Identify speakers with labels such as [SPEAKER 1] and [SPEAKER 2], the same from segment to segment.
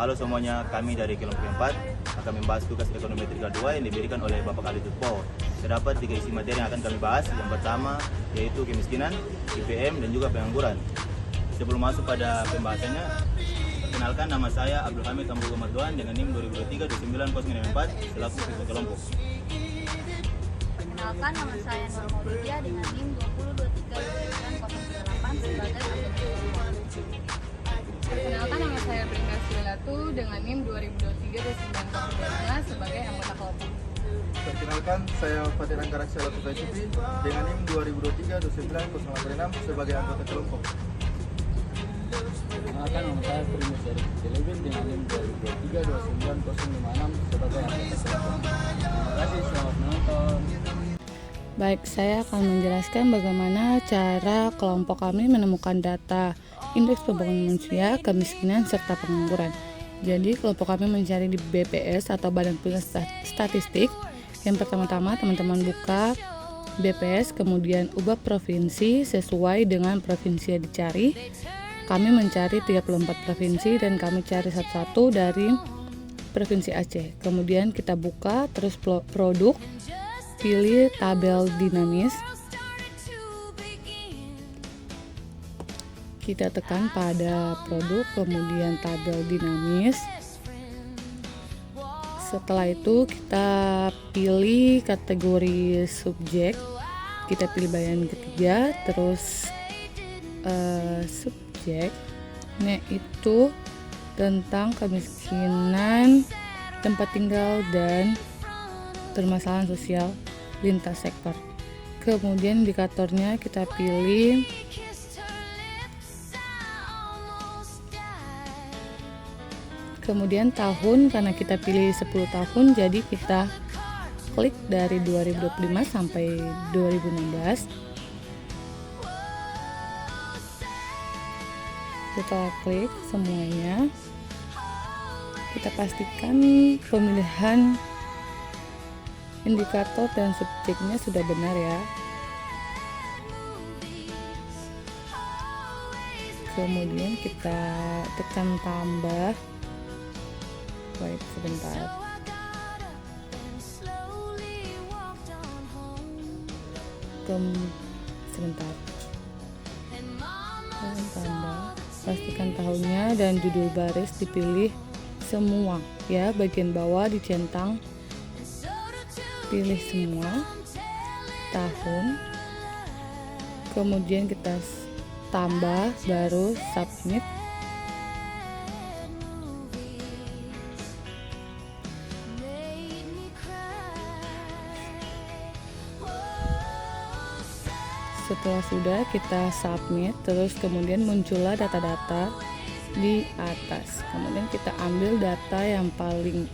[SPEAKER 1] Halo semuanya, kami dari kelompok 4 akan membahas tugas ekonometri 2 yang diberikan oleh Bapak Ali Tutpo. Terdapat 3 isi materi yang akan kami bahas. Yang pertama yaitu kemiskinan, IPM, dan juga pengangguran. Sebelum masuk pada pembahasannya, perkenalkan nama saya Abdul Hamid Tambugo Marduan dengan NIM 2023-29064 selaku ketua kelompok.
[SPEAKER 2] Perkenalkan nama saya Nur Maulidia dengan NIM 2023-29098 sebagai anggota kelompok.
[SPEAKER 3] Perkenalkan nama saya Brinda Silatu dengan NIM 2023-29025 sebagai anggota kelompok.
[SPEAKER 4] Perkenalkan, saya Fatih Ranggarak Selaku PSP dengan NIM 2023-29086 sebagai anggota kelompok.
[SPEAKER 5] Perkenalkan, nama saya Primus dari Televin dengan NIM 2023-29056 sebagai anggota kelompok. Terima kasih, selamat menonton.
[SPEAKER 3] Baik, saya akan menjelaskan bagaimana cara kelompok kami menemukan data indeks pembangunan manusia, kemiskinan, serta pengangguran. Jadi kelompok kami mencari di BPS atau Badan Pusat Statistik. Yang pertama-tama teman-teman buka BPS, kemudian ubah provinsi sesuai dengan provinsi yang dicari. Kami mencari 34 provinsi dan kami cari satu-satu dari provinsi Aceh. Kemudian kita buka terus produk, pilih tabel dinamis. Kita tekan pada produk, kemudian tabel dinamis. Setelah itu kita pilih kategori subjek. Kita pilih bagian ketiga, terus subjek yaitu tentang kemiskinan, tempat tinggal, dan permasalahan sosial lintas sektor. Kemudian indikatornya kita pilih kemudian tahun, karena kita pilih 10 tahun jadi kita klik dari 2025 sampai 2016. Setelah klik semuanya, kita pastikan pemilihan indikator dan subjeknya sudah benar ya. Kemudian kita tekan tambah. Wait, sebentar. Sebentar. Tambah. Pastikan tahunnya dan judul baris dipilih semua ya, bagian bawah dicentang. Pilih semua tahun. Kemudian kita tambah, baru submit. Setelah sudah kita submit, terus kemudian muncullah data-data di atas. Kemudian kita ambil data yang paling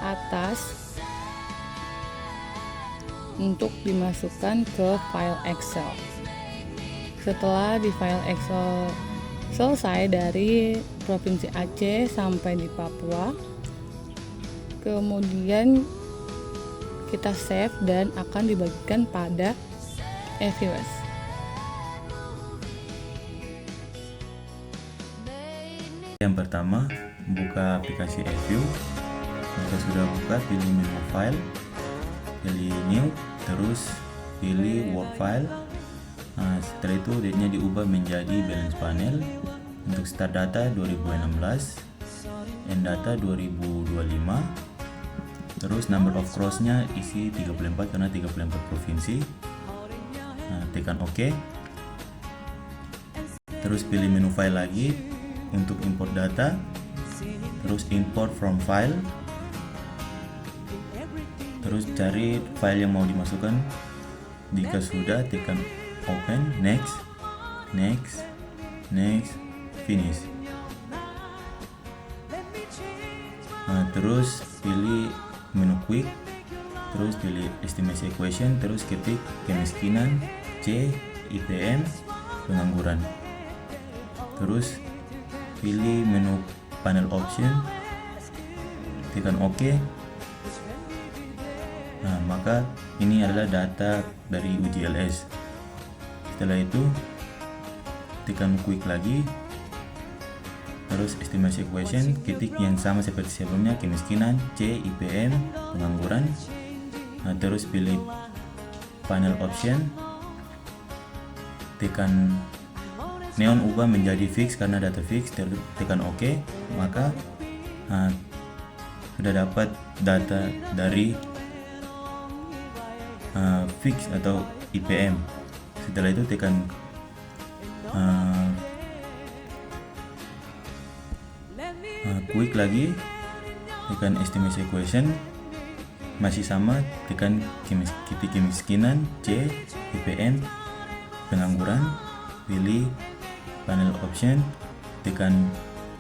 [SPEAKER 3] atas untuk dimasukkan ke file Excel. Setelah di file Excel selesai dari Provinsi Aceh sampai di Papua, kemudian kita save dan akan dibagikan pada eViews.
[SPEAKER 1] Yang pertama, buka aplikasi eView. Jika sudah buka, pilih menu file, pilih new, terus pilih work file. Setelah itu date-nya diubah menjadi balance panel. Untuk start data 2016, end data 2025. Terus number of rows-nya isi 34 karena 34 provinsi. Tekan OK. Terus pilih menu file lagi untuk import data. Terus import from file. Terus cari file yang mau dimasukkan. Jika sudah, tekan open, next, finish. Terus pilih menu quick, terus pilih estimation equation, terus ketik kemiskinan, C, IPM, pengangguran. Terus pilih menu panel option, tekan OK. Maka ini adalah data dari UGLS. Setelah itu tekan quick lagi, terus estimasi equation, ketik yang sama seperti sebelumnya, kemiskinan, C, IPM, pengangguran. Terus pilih panel option, tekan neon ubah menjadi fix karena data fix, tekan OK, maka sudah dapat data dari fix atau IPM. Setelah itu tekan quick lagi, tekan estimation equation, masih sama, tekan ketik kemiskinan, C, IPM, pengangguran, pilih panel option, tekan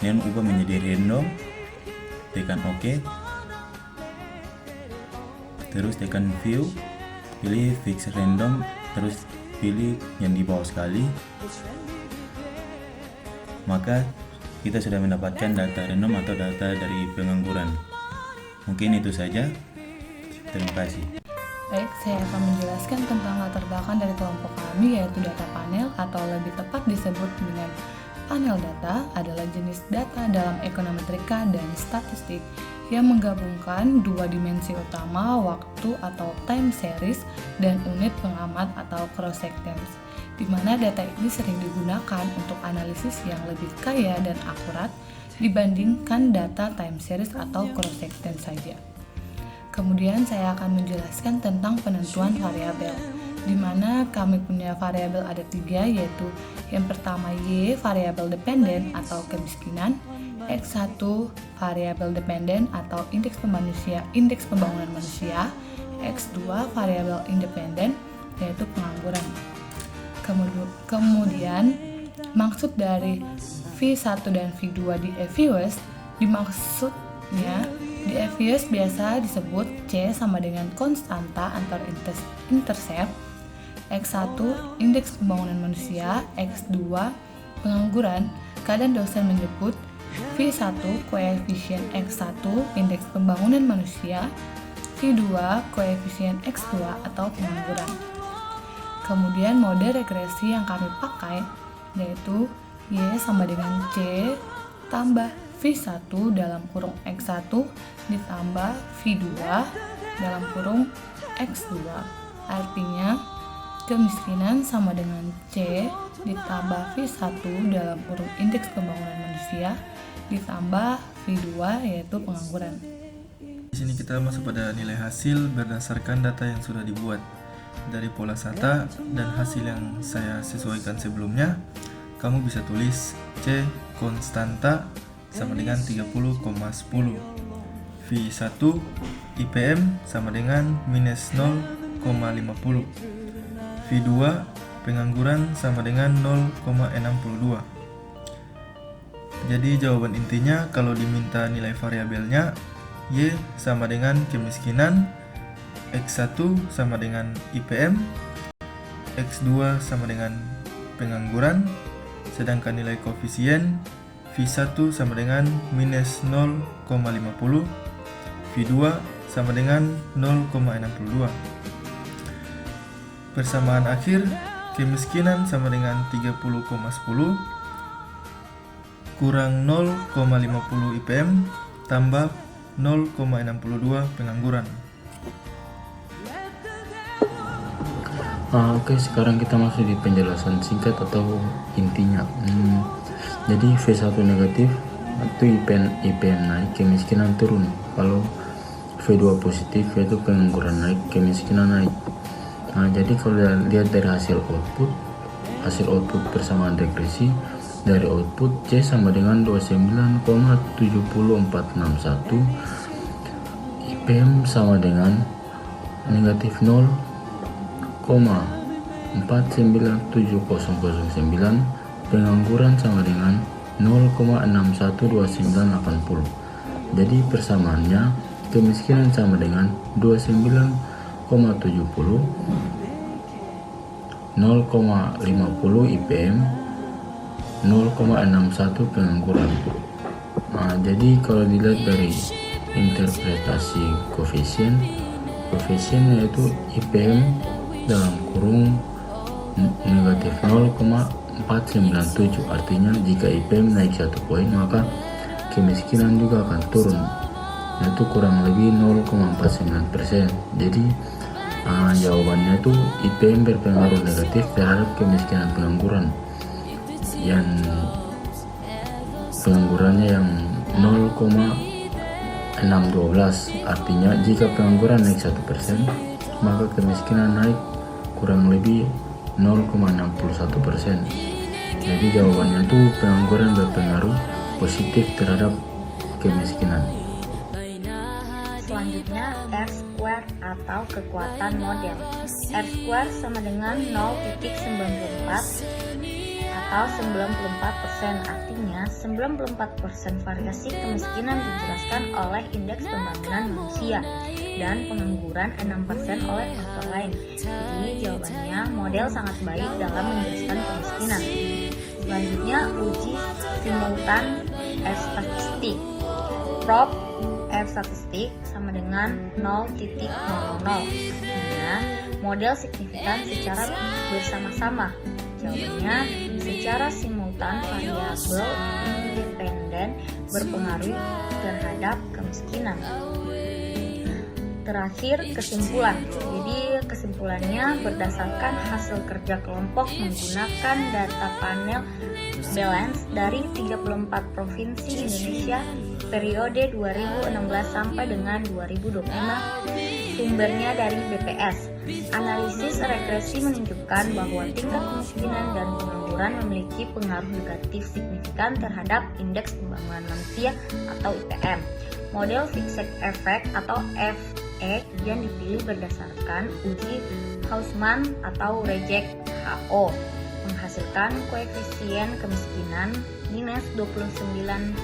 [SPEAKER 1] neon ubah menjadi random, tekan OK, terus tekan view, pilih fix random, terus pilih yang di bawah sekali, maka kita sudah mendapatkan data random atau data dari pengangguran. Mungkin itu saja. Terima kasih.
[SPEAKER 3] Baik, saya akan menjelaskan tentang latar belakang dari kelompok kami, yaitu data panel atau lebih tepat disebut dengan panel data adalah jenis data dalam ekonometrika dan statistik yang menggabungkan dua dimensi utama, waktu atau time series, dan unit pengamat atau cross sections, di mana data ini sering digunakan untuk analisis yang lebih kaya dan akurat dibandingkan data time series atau cross section saja. Kemudian saya akan menjelaskan tentang penentuan variabel, di mana kami punya variabel ada 3, yaitu yang pertama Y, variabel dependen atau kemiskinan, X1, variabel dependen atau indeks pembangunan manusia, X2, variabel independen, yaitu pengangguran. Kemudian maksud dari V1 dan V2 di EViews, dimaksudnya di EViews biasa disebut C sama dengan konstanta antar intercept, X1 indeks pembangunan manusia, X2 pengangguran. Kadang dosen menyebut V1 koefisien X1 indeks pembangunan manusia, V2 koefisien X2 atau pengangguran. Kemudian mode regresi yang kami pakai yaitu Y sama dengan C tambah V1 dalam kurung X1 ditambah V2 dalam kurung X2. Artinya kemiskinan sama dengan C ditambah V1 dalam kurung indeks pembangunan manusia ditambah V2 yaitu pengangguran.
[SPEAKER 4] Di sini kita masuk pada nilai hasil berdasarkan data yang sudah dibuat dari pola SATA dan hasil yang saya sesuaikan sebelumnya. Kamu bisa tulis C konstanta sama dengan 30,10, V1 IPM sama dengan minus 0,50, V2 pengangguran sama dengan 0,62. Jadi jawaban intinya kalau diminta nilai variabelnya, Y sama dengan kemiskinan, X1 sama dengan IPM, X2 sama dengan pengangguran, sedangkan nilai koefisien V1 sama dengan minus 0,50, V2 sama dengan 0,62. Persamaan akhir, kemiskinan sama dengan 30,10 kurang 0,50 IPM tambah 0,62 pengangguran.
[SPEAKER 5] Oke, sekarang kita masuk di penjelasan singkat atau intinya. Jadi V1 negatif itu IPM naik, kemiskinan turun. Kalau V2 positif yaitu pengangguran naik, kemiskinan naik. Jadi kalau lihat dari hasil output persamaan regresi, dari output C sama dengan 29,7461, IPM sama dengan negatif 0,497009, pengangguran sama dengan 0,612980. Jadi persamaannya kemiskinan sama dengan 29,70, 0,50 IPM, 0,61 pengangguran. Jadi kalau dilihat dari interpretasi koefisien yaitu IPM dalam kurung negatif 0,49 497. Artinya jika IPM naik 1 poin maka kemiskinan juga akan turun, yaitu kurang lebih 0,49%. Jadi jawabannya itu IPM berpengaruh negatif terhadap kemiskinan pengangguran, yang penganggurannya yang 0,612. Artinya jika pengangguran naik 1%, maka kemiskinan naik kurang lebih 0,61%. Jadi jawabannya itu pengangguran berpengaruh positif terhadap kemiskinan.
[SPEAKER 2] Selanjutnya, R-square atau kekuatan model. R-square sama dengan 0,94 atau 94%. Artinya 94% variasi kemiskinan dijelaskan oleh indeks pembangunan manusia dan pengangguran 6% oleh faktor lain. Jadi jawabannya model sangat baik dalam menjelaskan kemiskinan. Selanjutnya, uji simultan R statistik. Prop R statistik sama dengan 0,00. Artinya model signifikan secara bersama-sama. Jawabannya, secara simultan variabel independen berpengaruh terhadap kemiskinan. Terakhir, kesimpulan. Jadi kesimpulannya berdasarkan hasil kerja kelompok menggunakan data panel balance dari 34 provinsi Indonesia periode 2016 sampai dengan 2025. Sumbernya dari BPS. Analisis regresi menunjukkan bahwa tingkat kemiskinan dan pengangguran memiliki pengaruh negatif signifikan terhadap indeks pembangunan manusia atau IPM. Model Fixed Effect atau FE yang dipilih berdasarkan uji Hausman atau Reject HO menghasilkan koefisien kemiskinan minus 29,70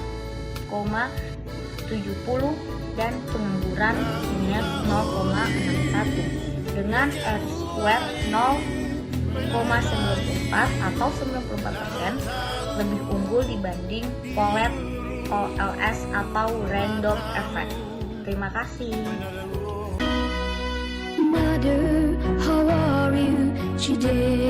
[SPEAKER 2] dan pengangguran minus 0,61 dengan R-square 0,94 atau 94% lebih unggul dibanding Polet OLS atau Random Effect. Terima kasih.
[SPEAKER 6] Mother, how are you today?